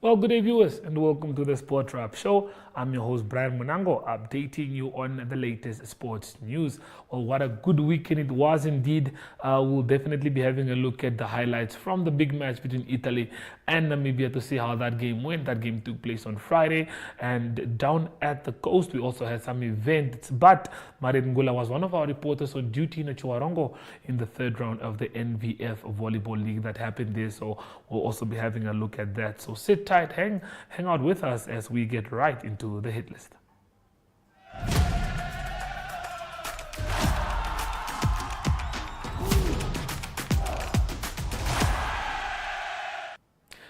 Well, good day, viewers, and welcome to the Sport Wrap Show. I'm your host, Brian Munango, updating you on the latest sports news. Well, what a good weekend it was indeed. We'll definitely be having a look at the highlights from the big match between Italy and Namibia to see how that game went. That game took place on Friday, and down at the coast, we also had some events. But Marit Ngula was one of our reporters on duty in Chuarongo in the third round of the NVF Volleyball League that happened there. So we'll also be having a look at that. So sit tight, hang out with us as we get right into the hit list.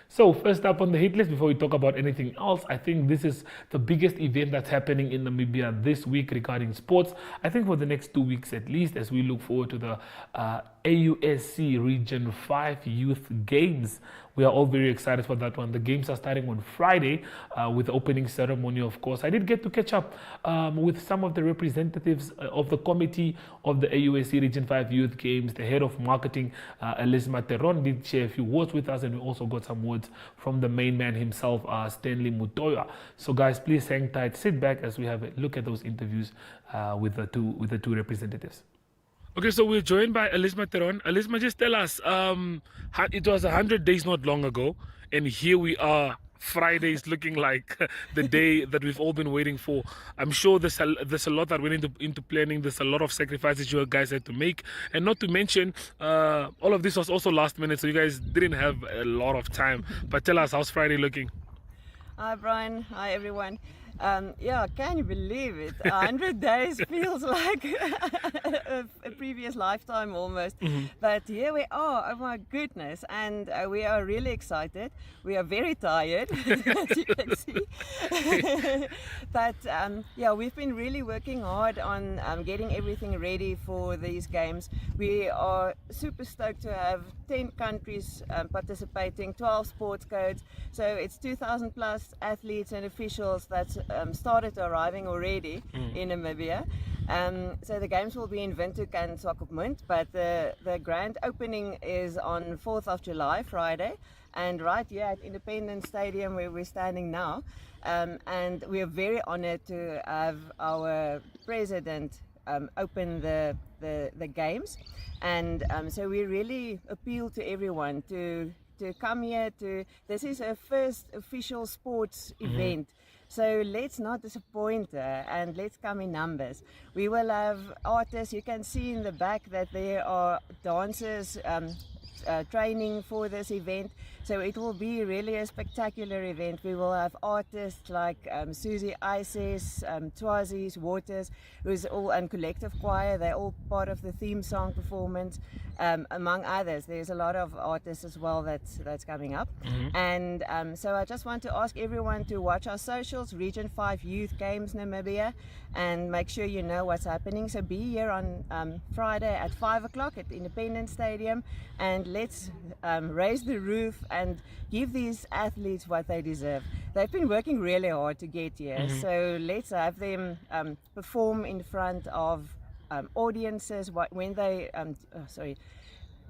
So first up on the hit list, before we talk about anything else, I think this is the biggest event that's happening in Namibia this week regarding sports. I think for the next 2 weeks at least, as we look forward to the AUSC Region 5 Youth Games. We are all very excited for that one. The games are starting on Friday with the opening ceremony, of course. I did get to catch up with some of the representatives of the committee of the AUSC Region 5 Youth Games. The head of marketing, Elisma Teron, did share a few words with us, and we also got some words from the main man himself, Stanley Mutoya. So guys, please hang tight, sit back as we have a look at those interviews with the two representatives. Okay, so we're joined by Elisma Teron. Elisma, just tell us, it was 100 days not long ago, and here we are. Friday is looking like the day that we've all been waiting for. I'm sure there's a lot that went into planning. There's a lot of sacrifices you guys had to make, and not to mention all of this was also last minute, so you guys didn't have a lot of time. But tell us, how's Friday looking? Hi Brian, hi everyone. Yeah, can you believe it? 100 days feels like a previous lifetime almost. But here we are, oh my goodness, and we are really excited. We are very tired, as you can see. But yeah, we've been really working hard on getting everything ready for these games. We are super stoked to have 10 countries participating, 12 sports codes. So it's 2,000 plus athletes and officials that's started arriving already in Namibia. So the games will be in Windhoek and Swakopmund, but the grand opening is on 4th of July, Friday, and right here at Independence Stadium where we're standing now. And we are very honored to have our president open the games. And so we really appeal to everyone to come here. This is a first official sports event. So let's not disappoint her and let's come in numbers. We will have artists. You can see in the back that there are dancers training for this event. So it will be really a spectacular event. We will have artists like Susie Isis, Twazi's, Waters, who's all and Collective Choir. They're all part of the theme song performance, among others. There's a lot of artists as well that's coming up. And so I just want to ask everyone to watch our socials, Region 5 Youth Games Namibia, and make sure you know what's happening. So be here on Friday at 5 o'clock at Independence Stadium, and let's raise the roof and give these athletes what they deserve. They've been working really hard to get here, so let's have them perform in front of audiences when they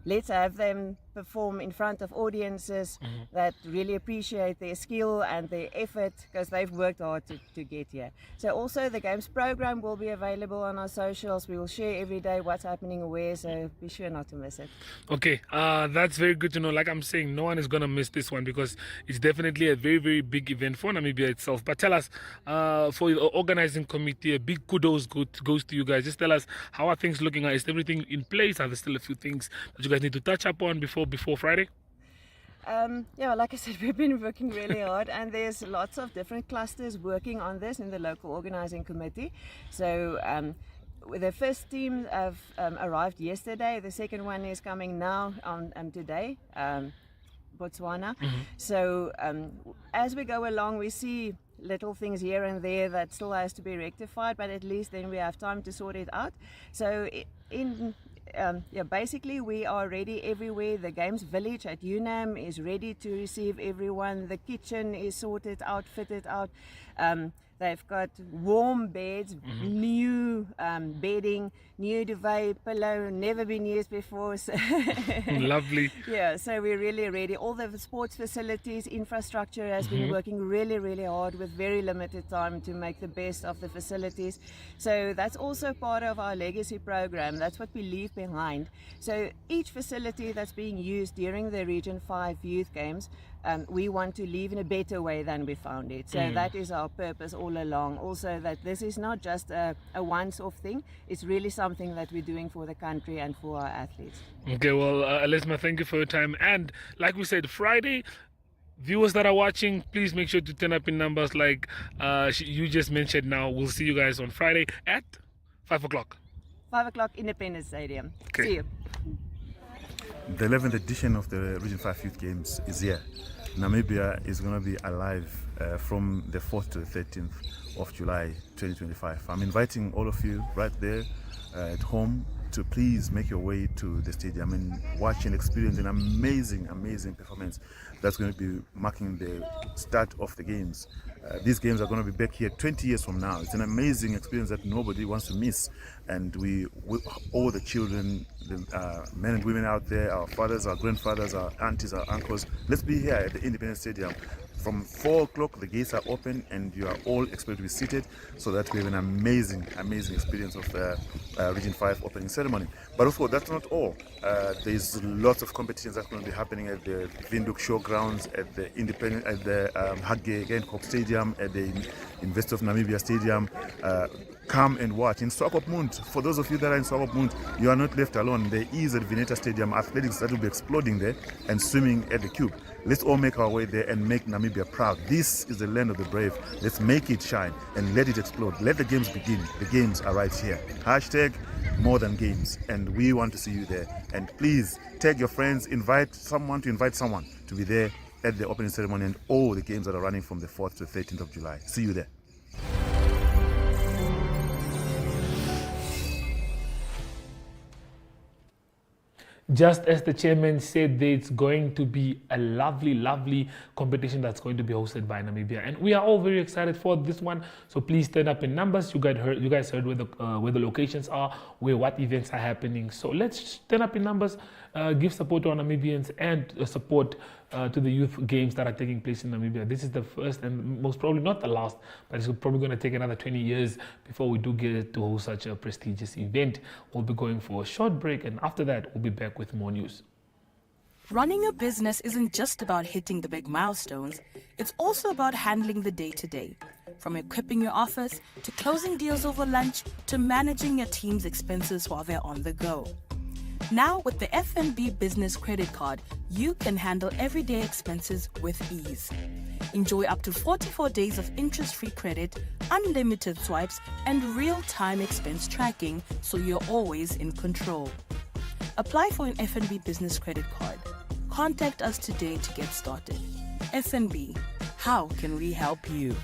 let's have them perform in front of audiences that really appreciate their skill and their effort, because they've worked hard to get here. So also the games program will be available on our socials. We will share every day what's happening where, so be sure not to miss it. Okay, that's very good to know. Like I'm saying, no one is going to miss this one because it's definitely a very, very big event for Namibia itself. But tell us, for the organizing committee, a big kudos goes to you guys. Just tell us, how are things looking? Is everything in place? Are there still a few things that you guys need to touch upon before Friday? Yeah, like I said, we've been working really hard, and there's lots of different clusters working on this in the local organizing committee. So the first team have arrived yesterday. The second one is coming now on today, Botswana. So as we go along, we see little things here and there that still has to be rectified, but at least then we have time to sort it out. So basically we are ready everywhere. The games village at UNAM is ready to receive everyone. The kitchen is sorted out, fitted out. They've got warm beds, new bedding, new duvet, pillow, never been used before. So Lovely. yeah, so we're really ready. All the sports facilities, infrastructure has been working really, really hard with very limited time to make the best of the facilities. So that's also part of our legacy program. That's what we leave behind. So each facility that's being used during the Region 5 Youth Games, we want to leave in a better way than we found it. So that is our purpose all along. Also that this is not just a once-off thing, it's really something that we're doing for the country and for our athletes. Okay, well, Elisma, thank you for your time. And like we said, Friday, viewers that are watching, please make sure to turn up in numbers like you just mentioned now. We'll see you guys on Friday at 5 o'clock. 5 o'clock, Independence Stadium. Okay. See you. The 11th edition of the Region 5 Youth Games is here. Namibia is going to be alive from the 4th to the 13th of July 2025. I'm inviting all of you right there at home to please make your way to the stadium and watch and experience an amazing performance that's going to be marking the start of the games. These games are going to be back here 20 years from now. It's an amazing experience that nobody wants to miss, and we all the children, the men and women out there, our fathers, our grandfathers, our aunties, our uncles, let's be here at the Independence Stadium. From 4 o'clock, the gates are open and you are all expected to be seated so that we have an amazing experience of the Region 5 opening ceremony. But of course, that's not all. There's lots of competitions that's going to be happening at the Windhoek Showgrounds, at the Hage Geingob Stadium, at the University of Namibia Stadium. Come and watch. In Swakopmund, for those of you that are in Swakopmund, you are not left alone. There is at Vineta Stadium athletics that will be exploding there and swimming at the Cube. Let's all make our way there and make Namibia proud. This is the land of the brave. Let's make it shine and let it explode. Let the games begin. The games are right here. Hashtag more than games. And we want to see you there. And please tag your friends, invite someone to be there at the opening ceremony and all the games that are running from the 4th to 13th of July. See you there. Just as the chairman said, it's going to be a lovely competition that's going to be hosted by Namibia, and we are all very excited for this one. So please turn up in numbers. You guys heard where the locations are, what events are happening. So let's turn up in numbers, give support to our Namibians, and support to the youth games that are taking place in Namibia. This is the first and most probably not the last, but it's probably going to take another 20 years before we do get to host such a prestigious event. We'll be going for a short break, and after that, we'll be back with more news. Running a business isn't just about hitting the big milestones, it's also about handling the day-to-day. From equipping your office, to closing deals over lunch, to managing your team's expenses while they're on the go. Now, with the FNB Business Credit Card, you can handle everyday expenses with ease. Enjoy up to 44 days of interest-free credit, unlimited swipes, and real-time expense tracking, so you're always in control. Apply for an FNB Business Credit Card. Contact us today to get started. FNB, how can we help you?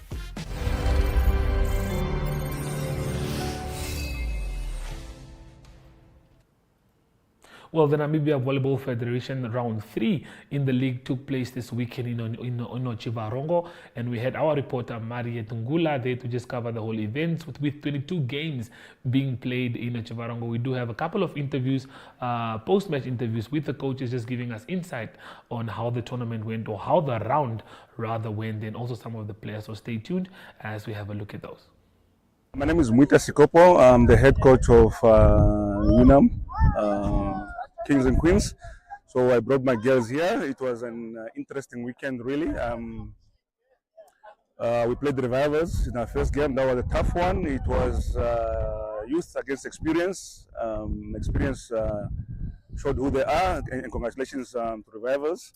Well, the Namibia Volleyball Federation round 3 in the league took place this weekend in Otjiwarongo, and we had our reporter Mariette Ngula there to just cover the whole event with 22 games being played in Otjiwarongo. We do have a couple of interviews, post-match interviews with the coaches, just giving us insight on how the tournament went, or how the round rather went, and also some of the players. So stay tuned as we have a look at those. My name is Mwita Sikopo. I'm the head coach of UNAM. Kings and Queens. So I brought my girls here. It was an interesting weekend, really. We played the Revivers in our first game. That was a tough one. It was youth against experience. Experience showed who they are, and congratulations to Revivers.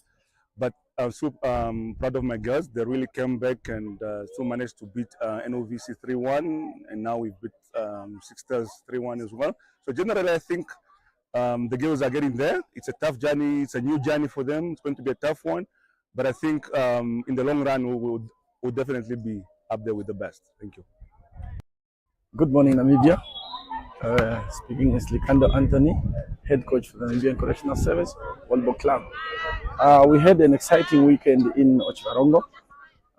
But I'm so proud of my girls. They really came back and still managed to beat NOVC 3-1, and now we beat Six Stars 3-1 as well. So generally, I think the girls are getting there. It's a tough journey. It's a new journey for them. It's going to be a tough one. But I think in the long run, we'll definitely be up there with the best. Thank you. Good morning, Namibia. Speaking is Likando Anthony, head coach for the Namibian Correctional Service Volleyball Club. We had an exciting weekend in Otjiwarongo.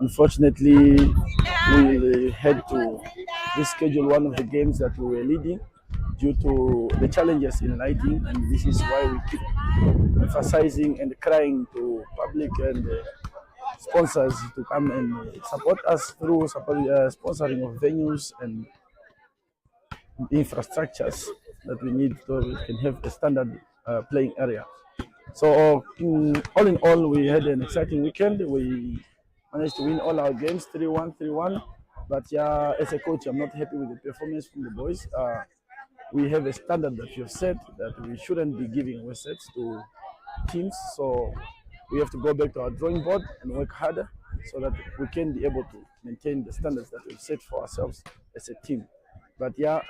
Unfortunately, we had to reschedule one of the games that we were leading due to the challenges in lighting, and this is why we keep emphasizing and crying to public and sponsors to come and support us through sponsoring of venues and infrastructures that we need so we can have a standard playing area. So all in all, we had an exciting weekend. We managed to win all our games 3-1, 3-1. But yeah, as a coach, I'm not happy with the performance from the boys. We have a standard that we have set that we shouldn't be giving away sets to teams. So we have to go back to our drawing board and work harder so that we can be able to maintain the standards that we've set for ourselves as a team. But yeah,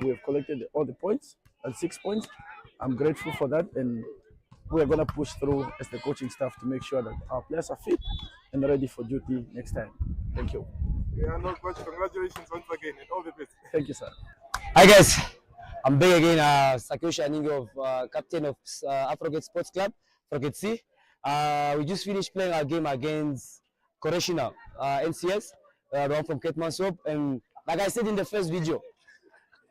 we have collected all the points, and 6 points. I'm grateful for that, and we're going to push through as the coaching staff to make sure that our players are fit and ready for duty next time. Thank you. Yeah, no, coach, congratulations once again and all the best. Thank you, sir. Hi guys, I'm back again, Sakosha Aningo, captain of Afrogate Sports Club, Afrogate C. We just finished playing our game against Correctional, NCS, the one from Cape Mansop, and like I said in the first video,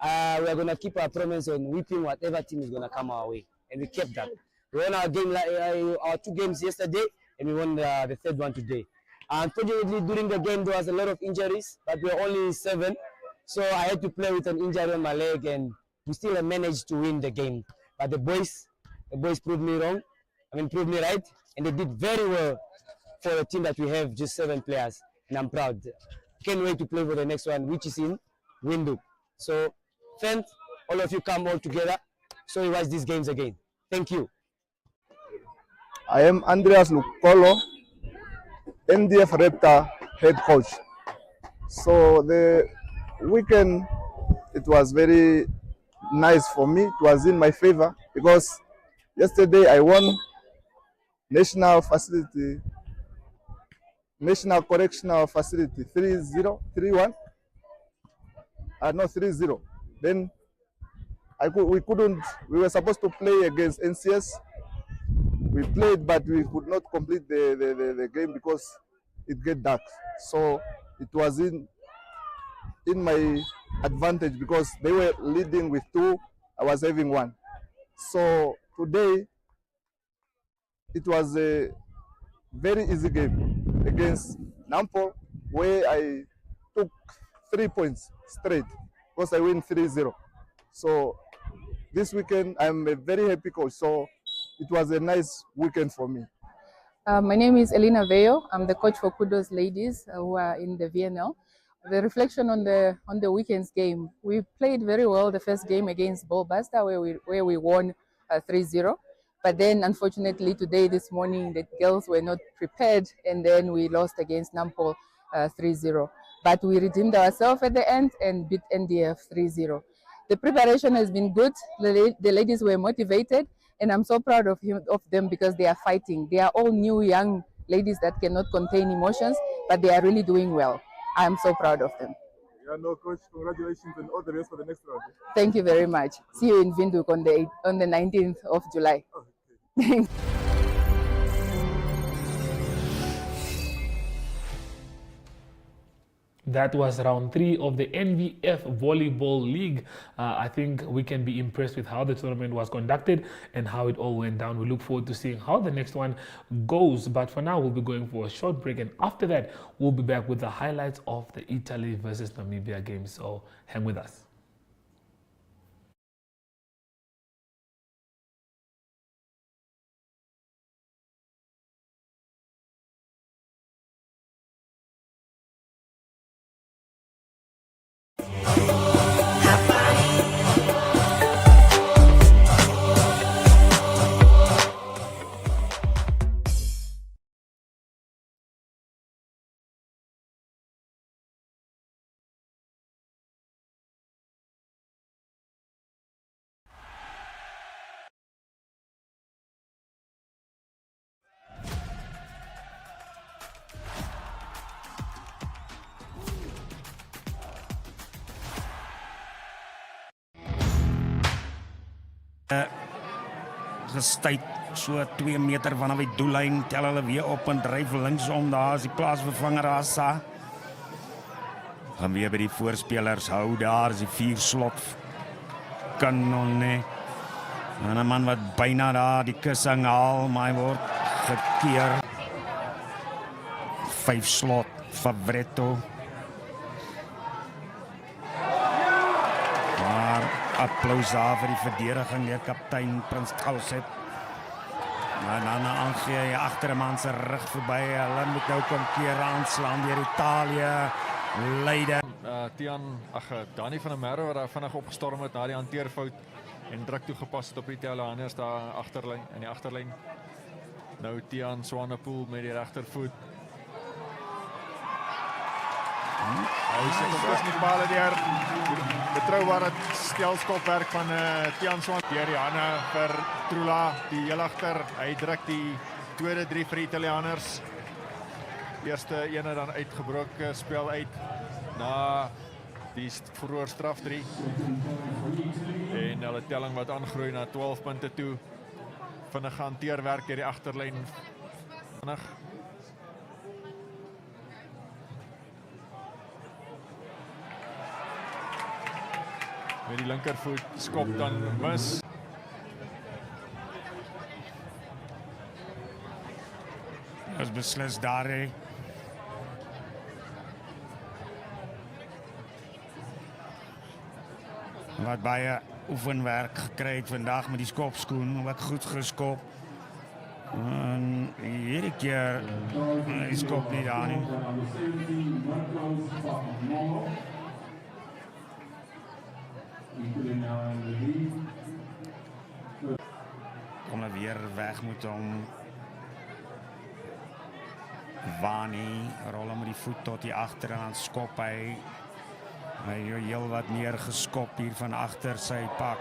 we are going to keep our promise on whipping whatever team is going to come our way, and we kept that. We won our game, our 2 games yesterday, and we won the 3rd one today. Unfortunately, during the game there was a lot of injuries, but we were only 7, so I had to play with an injury on my leg, and we still managed to win the game. But the boys proved me wrong. Proved me right, and they did very well for a team that we have just 7 players, and I'm proud. Can't wait to play for the next one, which is in Windhoek. So, fans, all of you come all together so we watch these games again. Thank you. I am Andreas Lukolo, NDF Repta head coach. So the weekend, it was very nice for me. It was in my favor because yesterday I won National Correctional Facility 3-0, 3-1. No, 3-0. Then we were supposed to play against NCS. We played, but we could not complete the game because it get dark. So it was in my advantage because they were leading with 2, I was having 1. So today it was a very easy game against Nampo, where I took 3 points straight because I win 3-0. So this weekend I'm a very happy coach. So it was a nice weekend for me. My name is Elena Veo. I'm the coach for Kudos Ladies who are in the VNL. The reflection on the weekend's game, we played very well the first game against Ballbuster where we won 3-0. But then unfortunately today, this morning, the girls were not prepared and then we lost against Nampo 3-0. But we redeemed ourselves at the end and beat NDF 3-0. The preparation has been good. The ladies were motivated. And I'm so proud of them because they are fighting. They are all new, young ladies that cannot contain emotions, but they are really doing well. I'm so proud of them. Yeah, no, coach, congratulations and all the best for the next round. Thank you very much. See you in Windhoek on the 19th of July. Okay. That was round 3 of the NVF Volleyball League. I think we can be impressed with how the tournament was conducted and how it all went down. We look forward to seeing how the next one goes. But for now, we'll be going for a short break. And after that, we'll be back with the highlights of the Italy versus Namibia game. So hang with us. The state so 2 meter vanaf die doellyn, tel hulle weer op en dryf linksom, daar is die plaasvervanger Asa. Gaan weer by die voorspelers hou, daar is die 4 slot kanonne. En 'n man wat byna daar die kussing haal, maar hy word gekeer. 5 slot, Favretto. Maar applaus daar vir die verdediging, die kaptein Prins Kalset. En dan aangee hy agter 'n man se rug verby. Hulle moet nou kom keer aanslaan deur Italië. Leiden. Dani van der Merwe wat daar vinnig opgestorm het na die hanteerfout en druk toegepas het op die Italianers daar in die agterlyn. Nou Tiaan Swanepoel met die regtervoet. Hy sit op die paal deur. Betroubare stelskopwerk van Tiaan Swanepoel. Deur die hande vir Trula, die heel agter. Hy druk die tweede 3 vir die Italianers. Eerste ene dan uitgebroke spel uit na die vroeër straf 3. En hulle telling wat aangroei na 12 punte toe. Vinnige hanteerwerk deur die agterlyn. Vinnig. Met die linkervoet skop dan mis. Is beslis daar hè. Wat baie oefenwerk gekry het vandag met die skopskoen, wat goed geskop. En hierdie keer hy skop nie daar nie. Kom nou weer weg moet hom. Vani rol hom met die voet tot die agter en dan skop hy. Hy heel wat meer geskop hier van agter sy pak.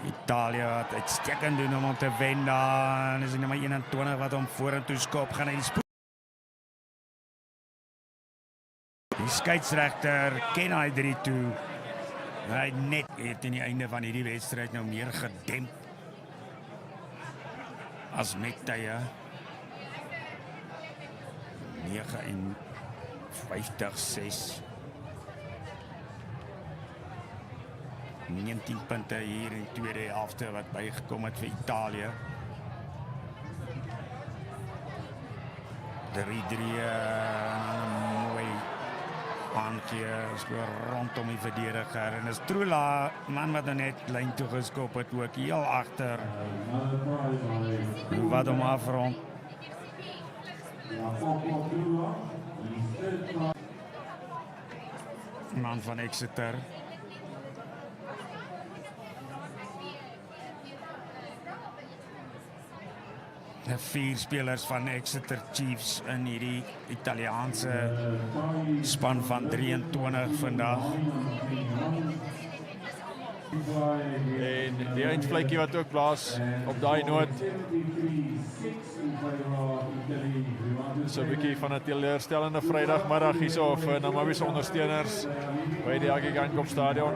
Italië wat uitstekend doen om te wen daar. En is die nummer 21 wat hom vorentoe skop. Gaan hy die spoed. Die skeieregter ken hy 3 toe. Hy net het in die einde van hierdie wedstryd nou meer gedemp as met tye. 59-6. 19 punte hier in die tweede helfte wat bygekom het vir Italië. 3-3 mooi aankeer rondom die verdediger. En is Trula, man wat nou net lyn toe geskop het, ook heel agter. Wat hom afrond. Man van Exeter. De 4 spelers van Exeter Chiefs in hierdie Italiaanse span van 23 vandag. En die eindvletjie wat ook blaas op daai noot. So 'n bietjie van 'n teleurstellende Vrydagmiddag hierso vir Namibië se ondersteuners by die Hage Geingob stadion.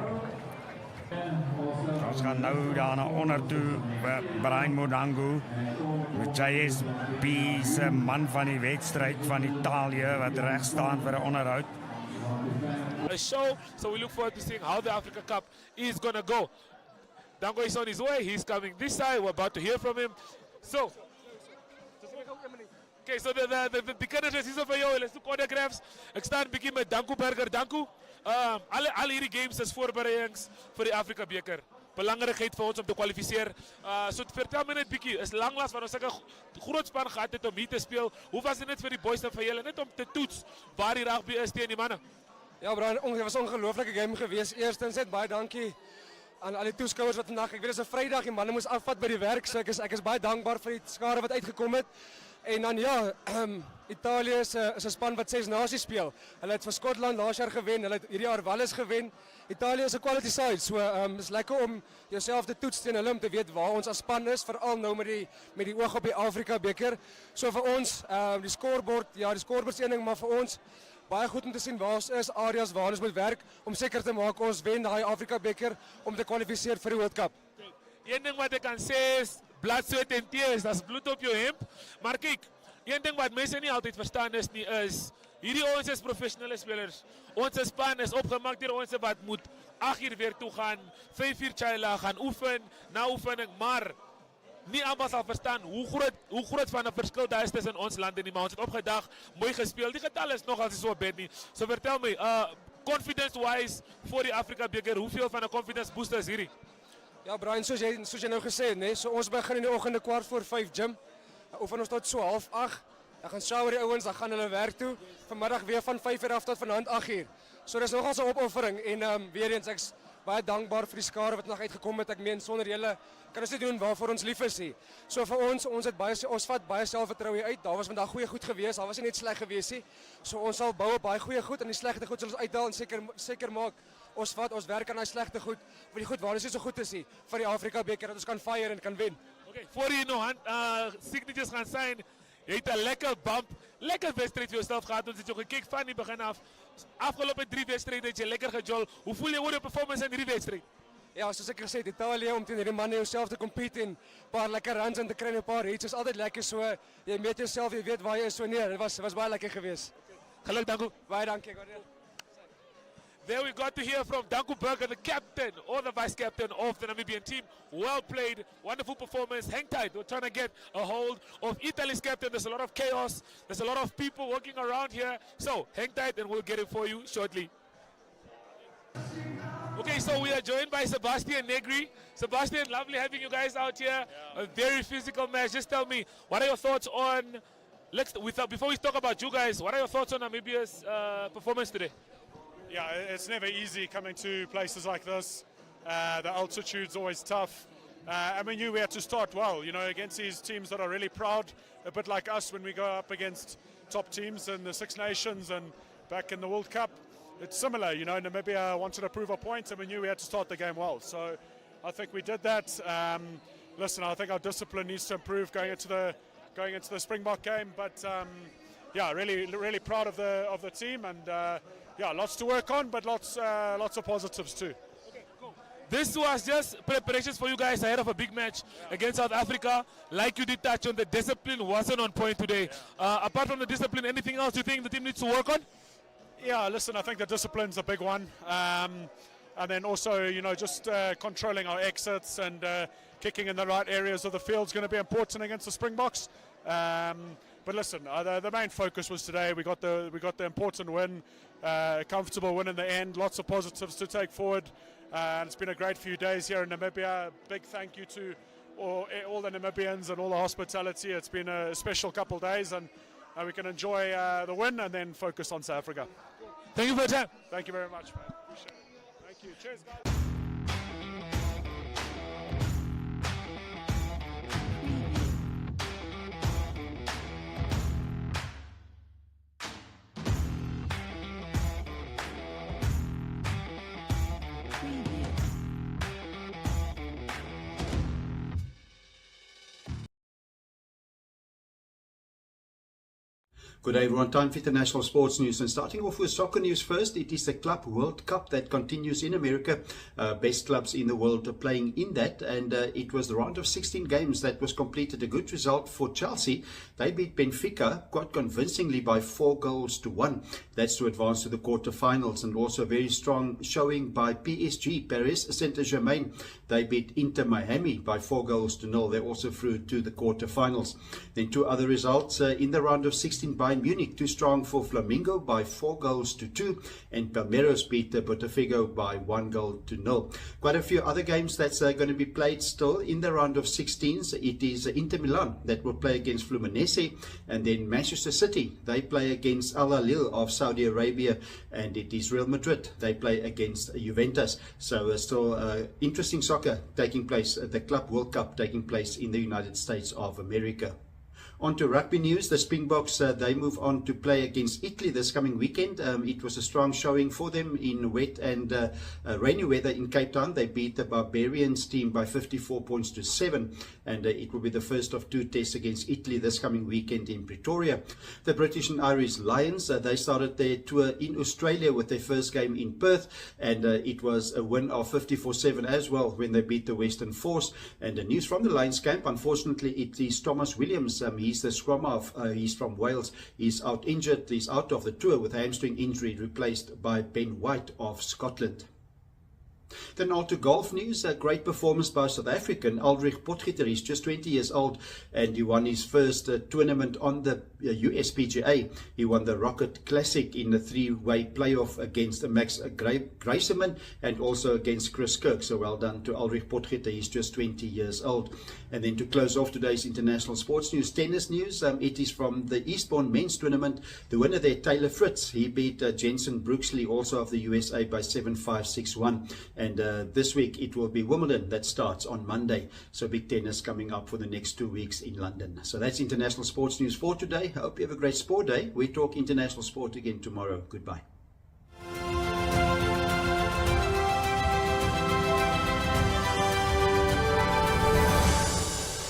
Ons gaan nou daar na onder toe, Brian Modangu. JSB se man van die wedstryd van Italië wat reg staan vir 'n onderhoud. A show, so we look forward to seeing how the Africa Cup is going to go. Dango is on his way, he's coming this side, we're about to hear from him. So, okay, so the candidates is over jou, let's do autographs. Ek staan bietjie met Danko Berger. Danko, al hierdie games is voorbereidings vir die Afrika beker. Belangrikheid vir ons om te kwalifiseer. So vertel my net bietjie, is langlas van ons sulke groot span gehad het om hier te speel. Hoe was dit net vir die boys en vir julle net om te toets waar die rugby is teen die manne? Ja, Brian, dit was 'n ongelooflike game geweest. Eerstens net baie dankie aan al die toeskouers wat vandag, ek weet dit is 'n Vrydag, die manne moes afvat by die werk, so ek is baie dankbaar vir die skare wat uitgekom het. En dan ja, Italië is 'n span wat 6 nasies speel. Hulle het vir Skotland laas jaar gewen, hulle het hierdie jaar Wallis gewen. Italië is 'n quality side, so is lekker om jouself te toets teen hulle om te weet waar ons as span is, veral nou met die oog op die Afrika beker. So vir ons, die scorebord, ja, die scorebord is een ding, maar vir ons baie goed om te sien waar ons is, areas waar ons moet werk om seker te maak ons wen daai Afrika beker om te kwalifiseer vir die World Cup. Een ding wat ek kan sê is blood, sweat en tears, daar's bloed op jou hemp. Maar kyk, een ding wat mense nie altyd verstaan is hierdie ons is professionele spelers. Ons span is opgemaak deur ons wat moet 8 uur weer toe gaan, 5 uur chila gaan oefen, na oefening, maar nie almal sal verstaan hoe groot van 'n verskil daar is tussen ons lande nie, maar ons het opgedag, mooi gespeel. Die getal is nog as nie so bad nie. So vertel my, confidence-wise voor die Afrika beker, hoeveel van 'n confidence booster is hierdie? Ja, Brian, soos jy nou gesê het, nee, so ons begin in die oggende 4:45 gym. Oefen ons tot so 7:30. Dan gaan shower die ouens, dan gaan hulle werk toe. Vanmiddag weer van 5 uur af tot vanaand 8 uur. So dis nogal 'n opoffering en weer eens ek's baie dankbaar vir die skare wat nog uitgekom het. Ek meen sonder julle kan ons dit doen waarvoor ons lief is nie. So vir ons vat baie selfvertroue hier uit. Daar was vandag goeie goed gewees. Daar was nie net sleg gewees nie. So ons sal bou op baie goeie goed en die slegte goed sal ons uithaal en seker maak ons werk aan daai slegte goed vir die goed waar ons nie so goed is nie vir die Afrika beker dat ons kan fire en kan wen. Okay, voor jy nou signatures gaan sign, jy het 'n lekker bump, lekker wedstryd vir jouself gehad. Ons het jou gekyk van die begin af. Afgelope 3 wedstryde het jy lekker gejol. Hoe voel jy oor jou performance in hierdie wedstryd? Ja, soos ek gesê het, Italië om teen hierdie manne jouself te compete en 'n paar lekker runs en te kry en 'n paar hits is altyd lekker. So jy meet jouself, jy weet waar jy is. So nee, dit was baie lekker geweest. Geluk, Danko. Baie dankie, Gordon. There we got to hear from Danko Burger, the captain or the vice captain of the Namibian team. Well played, wonderful performance. Hang tight, we're trying to get a hold of Italy's captain. There's a lot of chaos, there's a lot of people working around here. So hang tight and we'll get it for you shortly. Okay, so we are joined by Sebastian Negri. Sebastian, lovely having you guys out here. A very physical match. Just tell me, what are your thoughts on, before we talk about you guys, what are your thoughts on Namibia's performance today? Yeah, it's never easy coming to places like this. The altitude's always tough. And we knew we had to start well, you know, against these teams that are really proud, a bit like us when we go up against top teams in the Six Nations and back in the World Cup. It's similar, you know, Namibia wanted to prove a point and we knew we had to start the game well. So I think we did that. Listen, I think our discipline needs to improve going into the Springbok game. But yeah, really proud of the team and yeah, lots to work on, but lots of positives too. Okay, cool. This was just preparations for you guys ahead of a big match against South Africa. Like you did touch on, the discipline wasn't on point today. Apart from the discipline, anything else you think the team needs to work on? Yeah, listen, I think the discipline's a big one. And then also, you know, just controlling our exits and kicking in the right areas of the field is going to be important against the Springboks. But listen, the main focus was today. We got the important win, comfortable win in the end. Lots of positives to take forward. And it's been a great few days here in Namibia. Big thank you to all the Namibians and all the hospitality. It's been a special couple of days, and we can enjoy the win and then focus on South Africa. Thank you for your time. Thank you very much, man. Appreciate it. Thank you. Cheers, guys. Good day everyone, time for international sports news, and starting off with soccer news first. It is the Club World Cup that continues in America. Best clubs in the world are playing in that, and it was the round of 16 games that was completed. A good result for Chelsea. They beat Benfica quite convincingly by 4-1. That's to advance to the quarterfinals, and also a very strong showing by PSG, Paris Saint-Germain. They beat Inter Miami by 4-0. They're also through to the quarterfinals. Then two other results in the round of 16. Bayern Munich too strong for Flamengo by 4-2, and Palmeiras beat Botafogo by 1-0. Quite a few other games that's going to be played still in the round of 16s. It is Inter Milan that will play against Fluminense, and then Manchester City, they play against Al Ahly of Saudi Arabia, and it is Real Madrid, they play against Juventus. So still interesting soccer taking place, the Club World Cup taking place in the United States of America. On to rugby news. The Springboks, they move on to play against Italy this coming weekend. It was a strong showing for them in wet and rainy weather in Cape Town. They beat the Barbarians team by 54 points to 7, and it will be the first of 2 tests against Italy this coming weekend in Pretoria. The British and Irish Lions, they started their tour in Australia with their first game in Perth, and it was a win of 54-7 as well when they beat the Western Force. And the news from the Lions camp, unfortunately, it is Thomas Williams. He's the scrum half. He's from Wales. He's out injured. He's out of the tour with a hamstring injury, replaced by Ben White of Scotland. Then on to golf news. A great performance by South African Ulrich Potgieter. He's just 20 years old, and he won his first tournament on the USPGA. He won the Rocket Classic in the 3-way playoff against Max Greiseman and also against Chris Kirk. So well done to Ulrich Potgieter. He's just 20 years old. And then to close off today's international sports news, tennis news. It is from the Eastbourne Men's Tournament. The winner there, Taylor Fritz. He beat Jensen Brooksley, also of the USA, by 7-5, 6-1. And this week it will be Wimbledon that starts on Monday. So big tennis coming up for the next 2 weeks in London. So that's international sports news for today. I hope you have a great sport day. We talk international sport again tomorrow. Goodbye.